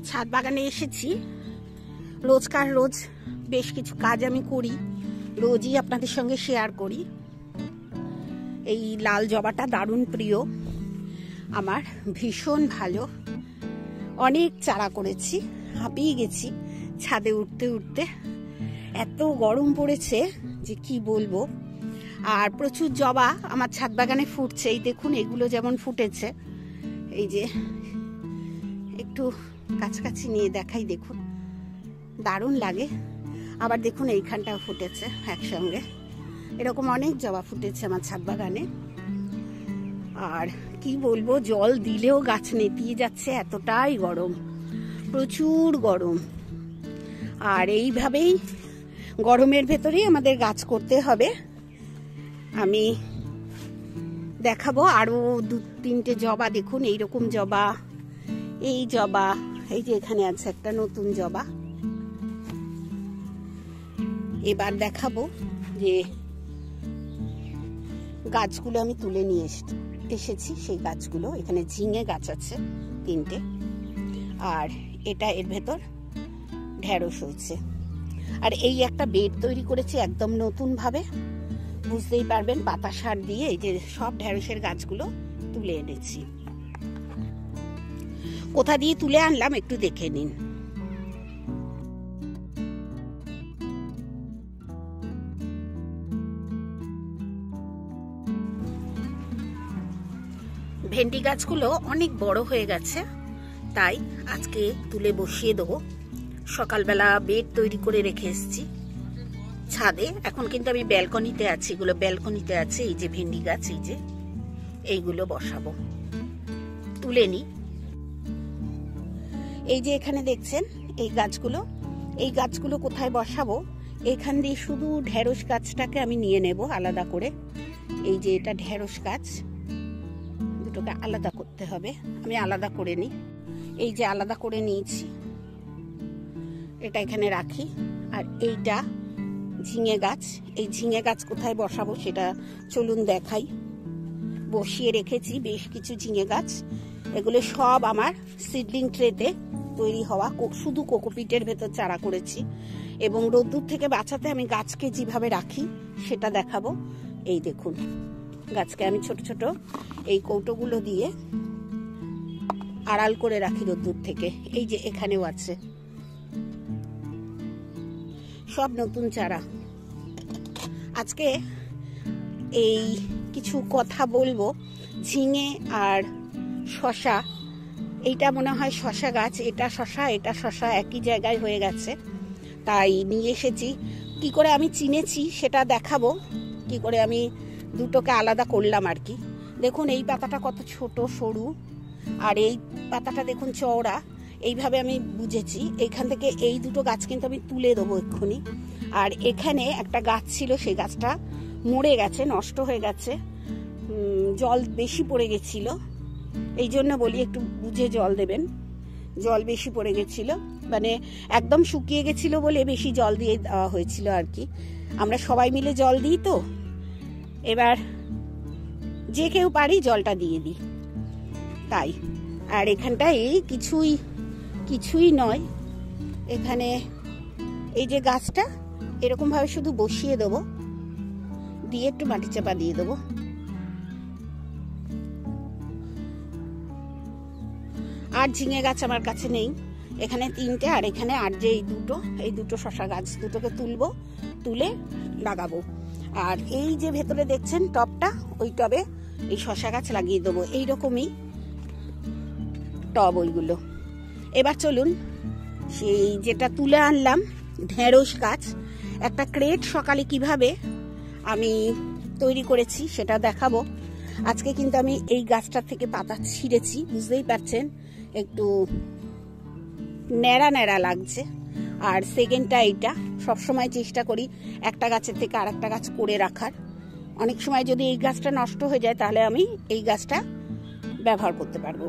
ছাদ বাগানে এসেছি। রোজকার রোজ বেশ কিছু কাজ আমি করি, রোজই আপনাদের সঙ্গে শেয়ার করি। এই লাল জবাটা দারুণ প্রিয় আমার, ভীষণ ভালো। অনেক চারা করেছি, হাঁপিয়ে গেছি ছাদে উঠতে উঠতে। এত গরম পড়েছে যে কি বলবো। আর প্রচুর জবা আমার ছাদ বাগানে ফুটছে। এই দেখুন, এগুলো যেমন ফুটেছে, এই যে একটু কাছাকাছি নিয়ে দেখাই, দেখুন দারুণ লাগে। আবার দেখুন এইখানটাও ফুটেছে একসঙ্গে। এরকম অনেক জবা ফুটেছে আমার ছাদ বাগানে। আর কি বলবো, জল দিলেও গাছ নেতিয়ে যাচ্ছে, এতটাই গরম, প্রচুর গরম। আর এইভাবেই গরমের ভেতরেই আমাদের গাছ করতে হবে। আমি দেখাবো আরো 2-3টে জবা। দেখুন এইরকম জবা, এই জবা, এই যে এখানে আছে একটা নতুন জবা। এবার দেখাবো যে গাছগুলো আমি তুলে নিয়ে এসেছি, সেই গাছগুলো। এখানে ঝিঙে গাছ আছে 3টে, আর এটা এর ভেতর ঢেঁড়স হয়েছে। আর এই একটা বেড তৈরি করেছি একদম নতুন ভাবে, বুঝতেই পারবেন, পাতা সার দিয়ে। এই যে সব ঢেঁড়সের গাছগুলো তুলে এনেছি। কোথা দিয়ে তুলে আনলাম একটু দেখে নিন। ভেন্ডি গাছগুলো অনেক বড় হয়ে গেছে, তাই আজকে তুলে বসিয়ে দেবো। সকালবেলা বেড তৈরি করে রেখে এসেছি ছাদে। এখন কিন্তু আমি ব্যালকনিতে আছি, এগুলো ব্যালকনিতে আছে। এই যে ভেন্ডি গাছ, এই যে এইগুলো বসাবো, তুলে নি। এই যে এখানে দেখছেন এই গাছগুলো, এই গাছগুলো কোথায় বসাবো, এখান দিয়ে শুধু ঢেঁড়স গাছটাকে আমি নিয়ে নেব আলাদা করে। এই যে এটা ঢেঁড়স গাছ, দুটোকে আলাদা করতে হবে, আমি আলাদা করে নিই। এই যে আলাদা করে নিয়েছি, এটা এখানে রাখি। আর এইটা ঝিঙে গাছ, এই ঝিঙে গাছ কোথায় বসাবো সেটা চলুন দেখাই। বসিয়ে রেখেছি বেশ কিছু ঝিঙে গাছ। এগুলো সব আমার সিডলিং ট্রেতে তৈরি হওয়া, শুধু কোকোপিটের ভেতর চারা করেছি। এবং রোদ্দুর থেকে বাঁচাতে আমি গাছকে যেভাবে রাখি সেটা দেখাবো। এই দেখুন, গাছকে আমি ছোট ছোট এই কৌটোগুলো দিয়ে আড়াল করে রাখি রোদ্দুর থেকে। এই যে এখানেও আছে সব নতুন চারা। আজকে এই কিছু কথা বলবো ঝিঙে আর শশা। এইটা মনে হয় শশা গাছ, এটা শশা, এটা শশা একই জায়গায় হয়ে গেছে, তাই নিয়ে এসেছি। কি করে আমি চিনেছি সেটা দেখাবো, কি করে আমি দুটোকে আলাদা করলাম আর কি। দেখুন এই পাতাটা কত ছোট সরু, আর এই পাতাটা দেখুন চওড়া। এইভাবে আমি বুঝেছি। এইখান থেকে এই দুটো গাছ কিন্তু আমি তুলে দেবো এক্ষুনি। আর এখানে একটা গাছ ছিল, সেই গাছটা মরে গেছে, নষ্ট হয়ে গেছে, জল বেশি পড়ে গেছিল। এই জন্য বলি একটু বুঝে জল দেবেন। জল বেশি পড়ে গেছিল, মানে একদম শুকিয়ে গেছিল বলে বেশি জল দিয়ে দেওয়া হয়েছিল আর কি। আমরা সবাই মিলে জল দিই তো, এবার যে কেউ পারি জলটা দিয়ে দিই তাই। আর এখানটায় এই কিছুই নয়, এখানে এই যে গাছটা এরকম ভাবে শুধু বসিয়ে দেবো, দিয়ে একটু মাটি চাপা দিয়ে দেবো। আর ঝিঙে গাছ আমার কাছে নেই, এখানে 3টে, আর এখানে আর যে এই দুটো শশা গাছ, দুটোকে তুলবো, তুলে লাগাবো। আর এই যে ভেতরে দেখছেন টবটা, ওই টবে এই শশা গাছ লাগিয়ে দেবো। এইরকমই টব ওইগুলো। এবার চলুন সেই যেটা তুলে আনলাম ঢেঁড়স গাছ, একটা ক্রেট সকালে কিভাবে আমি তৈরি করেছি সেটা দেখাবো। আজকে কিন্তু আমি এই গাছটার থেকে পাতা ছিঁড়েছি, বুঝতেই পারছেন একটু ন্যাড়া ন্যাড়া লাগছে। আর সেকেন্ডটা এইটা, সবসময় চেষ্টা করি একটা গাছের থেকে আর একটা গাছ করে রাখার। অনেক সময় যদি এই গাছটা নষ্ট হয়ে যায় তাহলে আমি এই গাছটা ব্যবহার করতে পারবো,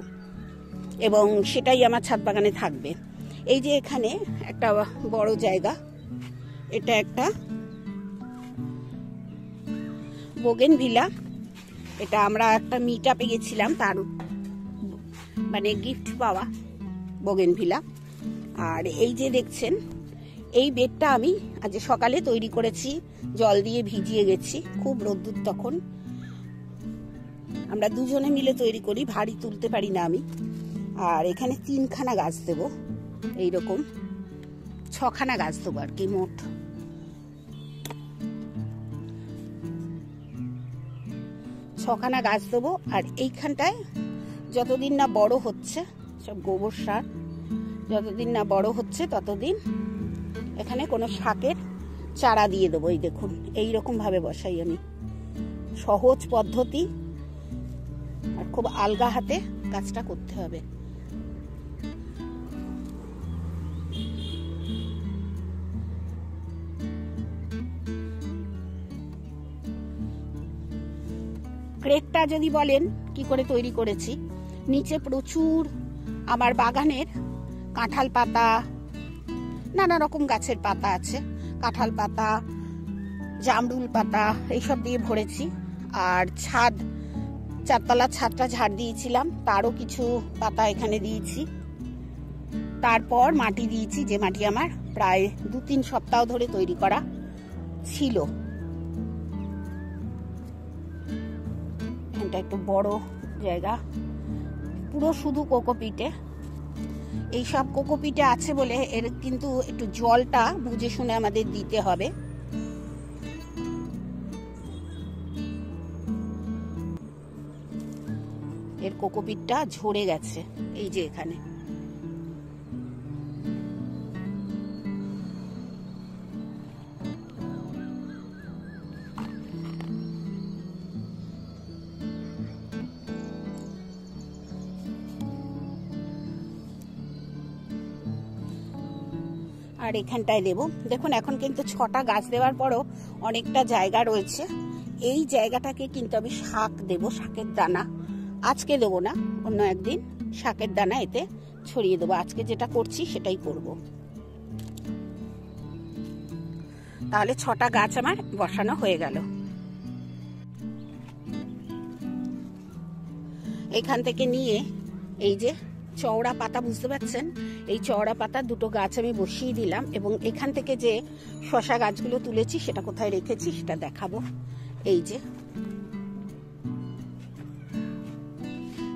এবং সেটাই আমার ছাদ বাগানে থাকবে। এই যে এখানে একটা বড় জায়গা, এটা একটা বোগেনভিলা। এটা আমরা একটা মিট আপে গেছিলাম, তার মানে গিফট পাওয়া বোগেনভিলা। আর এই যে দেখছেন, এই বেডটা আমি আজ সকালে তৈরি করেছি, জল দিয়ে ভিজিয়ে গেছি, খুব রোদ্দুর তখন। আমরা দুজনে মিলে তৈরি করি, ভারী তুলতে পারি না আমি। আর এখানে 3খানা গাছ দেবো, এইরকম 6খানা গাছ দেবো আর কি, মোট। ছখানা গাছ দেবো। আর এইখানটায় যতদিন না বড় হচ্ছে, সব গোবর সার, যতদিন না বড় হচ্ছে ততদিন এখানে কোনো শাকের চারা দিয়ে দেবো। এই দেখুন, এইরকম ভাবে বসাই আমি, সহজ পদ্ধতি, আর খুব আলগা হাতে কাজটা করতে হবে। ক্রেটটা যদি বলেন কি করে তৈরি করেছি, নিচে প্রচুর আমার বাগানের কাঁঠাল পাতা, নানা রকম গাছের পাতা আছে, কাঁঠাল পাতা, জামরুল পাতা, এইসব দিয়ে ভরেছি। আর ছাদ, 4তলার ছাদটা ঝাড় দিয়েছিলাম, তারও কিছু পাতা এখানে দিয়েছি। তারপর মাটি দিয়েছি, যে মাটি আমার প্রায় 2-3 সপ্তাহ ধরে তৈরি করা ছিল। এখানটা একটু বড় জায়গা, পুরো শুধু কোকোপিটে। এইসব কোকোপিটে আছে বলে এর কিন্তু একটু জলটা বুঝে শুনে আমাদের দিতে হবে। এর কোকোপিটটা ঝরে গেছে, এই যে এখানে। আর এখানটায় দেব, দেখুন এখন কিন্তু 6টা গাছ দেওয়ার পরও অনেকটা জায়গা রয়েছে। এই জায়গাটাকে কিন্তু আমি শাক দেব, শাকের দানা। আজকে দেবো না, অন্য একদিন শাকের দানা এতে ছড়িয়ে দেবো। আজকে যেটা করছি সেটাই করব। তাহলে 6টা গাছ আমার বসানো হয়ে গেল। এখান থেকে নিয়ে এই যে চওড়া পাতা, বুঝতে পারছেন, এই চওড়া পাতা 2টো গাছ আমি বসিয়ে দিলাম। এবং এখান থেকে যে শশা গাছগুলো তুলেছি সেটা কোথায় রেখেছি সেটা দেখাবো। এই যে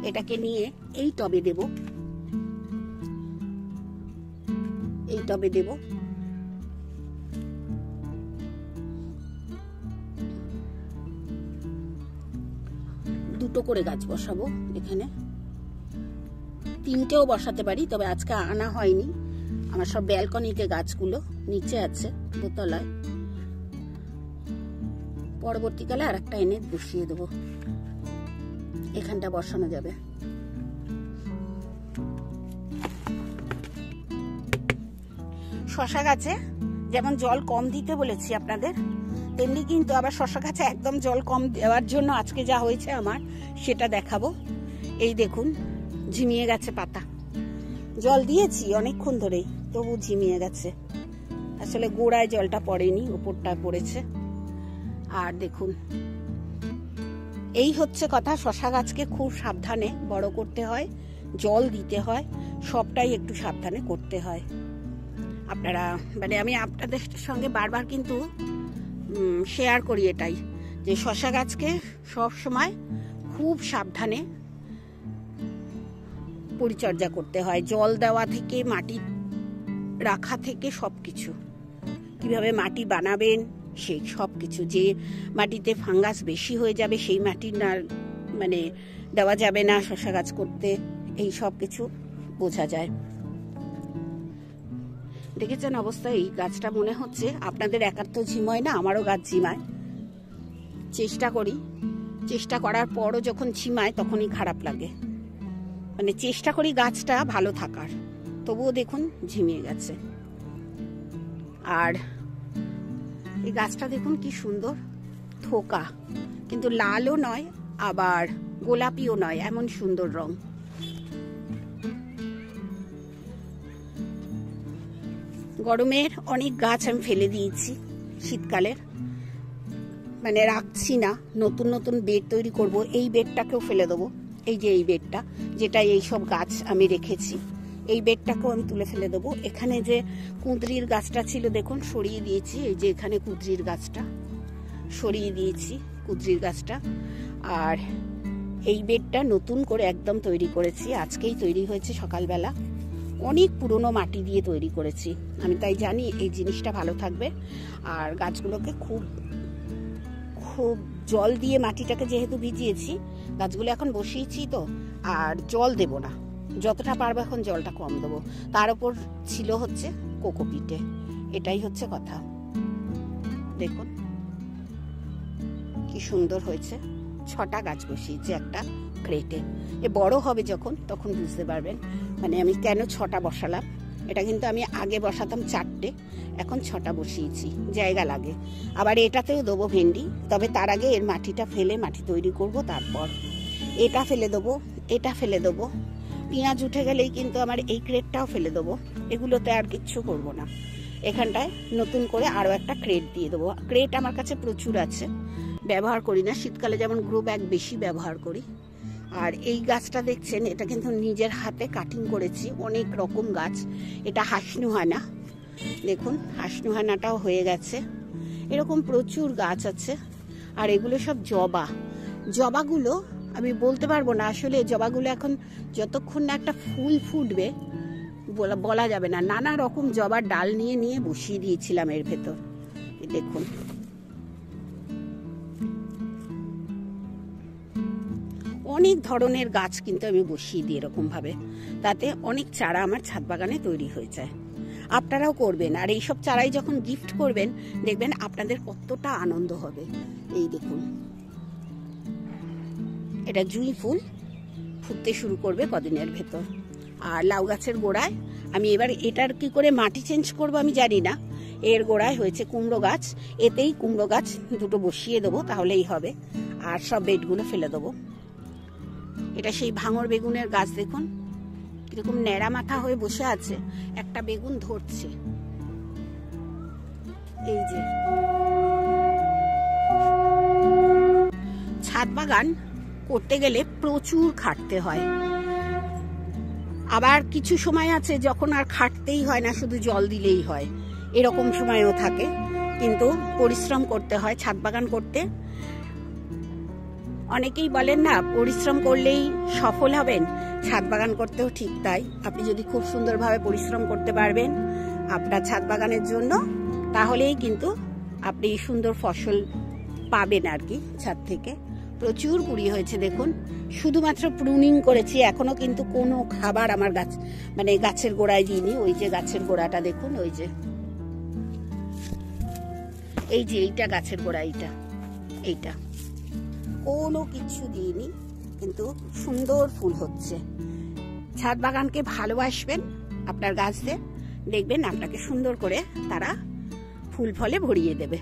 এটাকে নিয়ে এই টবে দেব, এই টবে দেব। দুটো করে গাছ বসাবো এখানে, 3টেও বসাতে পারি, তবে আজকে আনা হয়নি। আমার সব ব্যালকনিতে গাছগুলো নিচে আছে, দোতলায়। পরবর্তীকালে আর একটা এনে বসিয়ে দেবো, এখানটা বসানো যাবে। শশা গাছে যেমন জল কম দিতে বলেছি আপনাদের, তেমনি কিন্তু আবার শশা গাছে একদম জল কম দেওয়ার জন্য আজকে যা হয়েছে আমার সেটা দেখাবো। এই দেখুন, ঝিমিয়ে গেছে পাতা, জল দিয়েছি অনেকক্ষণ ধরেই, তবু ঝিমিয়ে গেছে। আসলে গোড়ায় জলটা পড়েনি, উপরটা পড়েছে। আর দেখুন, এই হচ্ছে কথা, শশা গাছকে খুব সাবধানে বড় করতে হয়, জল দিতে হয়, সবটাই একটু সাবধানে করতে হয়। আপনারা মানে আমি আপনাদের সঙ্গে বারবার কিন্তু শেয়ার করি এটাই, যে শশা গাছকে সব সময় খুব সাবধানে পরিচর্যা করতে হয়, জল দেওয়া থেকে, মাটি রাখা থেকে, সবকিছু কিভাবে মাটি বানাবেন সেই সব কিছু। যে মাটিতে ফাঙ্গাস বেশি হয়ে যাবে সেই মাটি না মানে দেওয়া যাবে না শশা গাছ করতে, এই সব কিছু বোঝা যায়। দেখেছেন অবস্থা, এই গাছটা মনে হচ্ছে আপনাদের একার তো ঝিমায় না, আমারও গাছ ঝিমায়। চেষ্টা করি, চেষ্টা করার পরও যখন ঝিমায় তখনই খারাপ লাগে। মানে চেষ্টা করি গাছটা ভালো থাকার, তবুও দেখুন ঝিমিয়ে গেছে। আর এই গাছটা দেখুন কি সুন্দর থোকা, কিন্তু লালও নয় আবার গোলাপিও নয়, এমন সুন্দর রং। গরমের অনেক গাছ আমি ফেলে দিয়েছি, শীতকালের মানে রাখছি না, নতুন নতুন বেড তৈরি করব। এই বেডটাকেও ফেলে দেবো, এই যে এই বেডটা, যেটা এই সব গাছ আমি রেখেছি, এই বেডটাকেও আমি তুলে ফেলে দেবো। এখানে যে কুঁদরির গাছটা ছিল দেখুন সরিয়ে দিয়েছি, এই যে এখানে কুঁদরির গাছটা সরিয়ে দিয়েছি, কুঁদরির গাছটা। আর এই বেডটা নতুন করে একদম তৈরি করেছি, আজকেই তৈরি হয়েছে সকালবেলা। অনেক পুরনো মাটি দিয়ে তৈরি করেছি আমি, তাই জানি এই জিনিসটা ভালো থাকবে। আর গাছগুলোকে খুব খুব জল দিয়ে মাটিটাকে যেহেতু ভিজিয়েছি, গাছগুলো এখন বসিয়েছি তো আর জল দেব না, যতটা পারবো এখন জলটা কম দেবো। তার উপর ছিল হচ্ছে কোকোপিটে, এটাই হচ্ছে কথা। দেখুন কি সুন্দর হয়েছে, 6টা গাছ বসিয়েছি একটা ক্রেটে। এ বড় হবে যখন তখন বুঝতে পারবেন মানে আমি কেন 6টা বসালাম। এটা কিন্তু আমি আগে বসাতাম 4টে, এখন 6টা বসিয়েছি, জায়গা লাগে। আবার এটাতেও দেবো ভেন্ডি, তবে তার আগে এর মাটিটা ফেলে মাটি তৈরি করব, তারপর এটা ফেলে দেবো, এটা ফেলে দেবো। পেঁয়াজ উঠে গেলেই কিন্তু আমার এই ক্রেটটাও ফেলে দেবো, এগুলোতে আর কিচ্ছু করব না। এখানটায় নতুন করে আরও একটা ক্রেট দিয়ে দেবো। ক্রেট আমার কাছে প্রচুর আছে, ব্যবহার করি না, শীতকালে যেমন গ্রো ব্যাগ বেশি ব্যবহার করি। আর এই গাছটা দেখছেন, এটা কিন্তু নিজের হাতে কাটিং করেছি, অনেক রকম গাছ। এটা হাসনুহানা, দেখুন হাসনুহানাটাও হয়ে গেছে। এরকম প্রচুর গাছ আছে। আর এগুলো সব জবা, জবাগুলো আমি বলতে পারবো না আসলে, জবাগুলো এখন যতক্ষণ না একটা ফুল ফুটবে বলা যাবে না। নানা রকম জবার ডাল নিয়ে নিয়ে বসিয়ে দিয়েছিলাম এর ভেতর, দেখুন। অনেক ধরনের গাছ কিন্তু আমি বসিয়ে দিই এরকম ভাবে, তাতে অনেক চারা আমার ছাদ বাগানে তৈরি হয়ে যায়। আপনারাও করবেন, আর এইসব চারাই যখন গিফট করবেন দেখবেন আপনাদের কতটা আনন্দ হবে। এই দেখুন, এটা জুঁই ফুল ফুটতে শুরু করবে কদিনের ভেতর। আর লাউ গাছের গোড়ায় আমি এবার এটার কি করে মাটি চেঞ্জ করব আমি জানি না, এর গোড়ায় হয়েছে কুমড়ো গাছ, এতেই কুমড়ো গাছ 2টো বসিয়ে দেবো, তাহলেই হবে। আর সব বেডগুলো ফেলে দেবো। এটা সেই ভাঙর বেগুনের গাছ, দেখুন কিরকম ন্যাড়া মাথা হয়ে বসে আছে, একটা বেগুন ধরছে। এই যে ছাদ বাগান করতে গেলে প্রচুর খাটতে হয়, আবার কিছু সময় আছে যখন আর খাটতেই হয় না, শুধু জল দিলেই হয়, এরকম সময়ও থাকে। কিন্তু পরিশ্রম করতে হয় ছাদ বাগান করতে। অনেকেই বলেন না পরিশ্রম করলেই সফল হবেন, ছাদ বাগান করতেও ঠিক তাই। আপনি যদি খুব সুন্দরভাবে পরিশ্রম করতে পারবেন আপনার ছাদ বাগানের জন্য, তাহলেই কিন্তু আপনি সুন্দর ফসল পাবেন আর কি ছাদ থেকে। প্রচুর কুড়ি হয়েছে দেখুন, শুধুমাত্র প্রুনিং করেছি, এখনো কিন্তু কোনো খাবার আমার গাছ মানে গাছের গোড়ায় দিইনি। ওই যে গাছের গোড়াটা দেখুন, ওই যে এই যে এইটা গাছের গোড়া, এইটা কোনো কিছু দিইনি, কিন্তু সুন্দর ফুল হচ্ছে। ছাদ বাগানকে ভালোবাসবেন আপনার গাছদের, দেখবেন আপনাকে সুন্দর করে তারা ফুল ফলে ভরিয়ে দেবে।